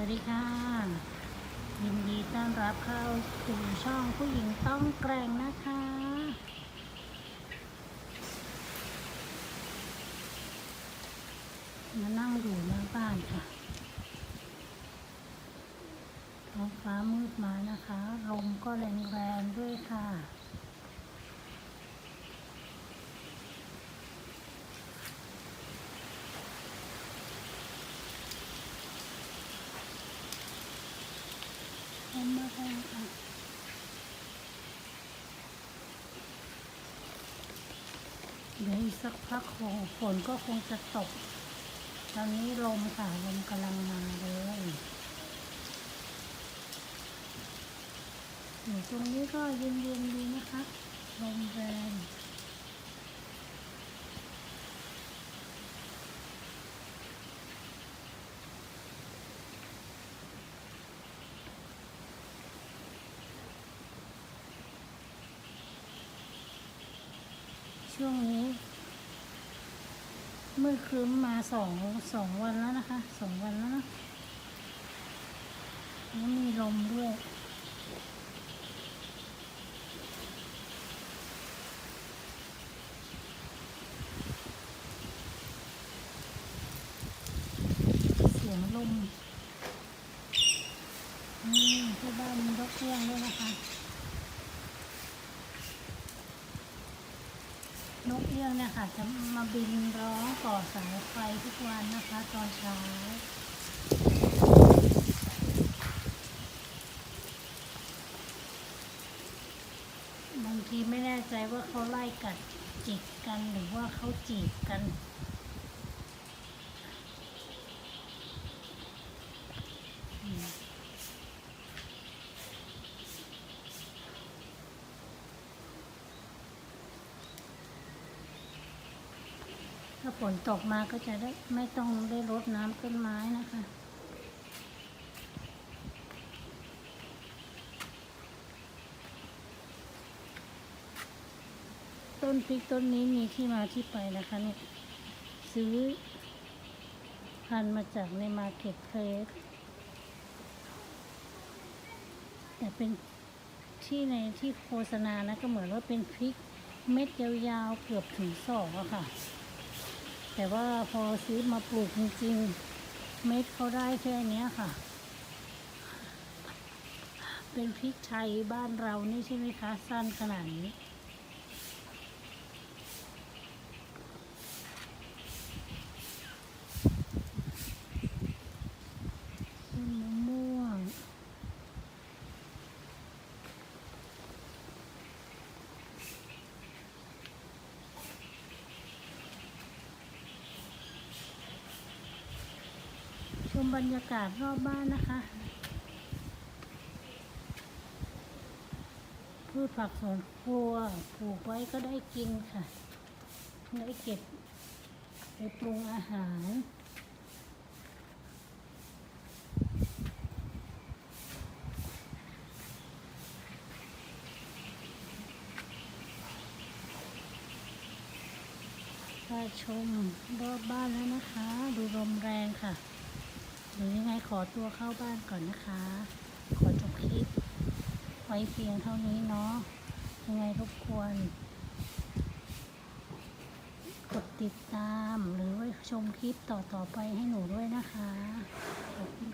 วัสดีค่ะยินดีต้อนรับเข้าสู่ช่องผู้หญิงต้องแกร่งนะคะมานั่งอยู่หน้าบ้านค่ะท้องฟ้ามืดมานะคะลมก็แรงๆด้วยค่ะลมมาแรงค่ะเดี๋ยวอีกสักพักฝนก็คงจะตกตอนนี้ลมค่ะลมกำลังมาเลยอยู่ตรงนี้ก็เย็นๆดีนะคะลมแรงช่วงนี้มืดครึ้มมาสองวันแล้วนะคะ2 วันแล้วนะแล้วมีลมด้วยเสียงลมที่บ้านมีนกเอี้ยงด้วยนะคะนกเอี้ยงเนี่ยค่ะจะมาบินร้องต่อสายไฟทุกวันนะคะตอนเช้าบางทีไม่แน่ใจว่าเขาไล่กัดจิกกันหรือว่าเขาจีบกันถ้าฝนตกมาก็จะได้ไม่ต้องได้รดน้ำต้นไม้นะคะต้นพริกต้นนี้มีที่มาที่ไปนะคะเนี่ยซื้อพันธุ์มาจากในมาร์เก็ตเพลสแต่เป็นที่โฆษณานะก็เหมือนว่าเป็นพริกเม็ดยาวๆเกือบถึงศอกอะค่ะแต่ว่าพอซื้อมาปลูกจริงๆเม็ดเขาได้แค่นี้ค่ะเป็นพริกไทยบ้านเรานี่ใช่ไหมคะสั้นขนาดนี้ต้นมะม่วงชมบรรยากาศรอบบ้านนะคะพืชผักสวนครัวปลูกไว้ก็ได้กินค่ะได้เก็บไปปรุงอาหารมาชมรอบบ้านแล้วนะคะดูลมแรงค่ะหรือยังไงขอตัวเข้าบ้านก่อนนะคะขอจบคลิปไว้เพียงเท่านี้เนาะยังไงรบกวนกดติดตามหรือว่าชมคลิปต่อไปให้หนูด้วยนะคะขอบคุณ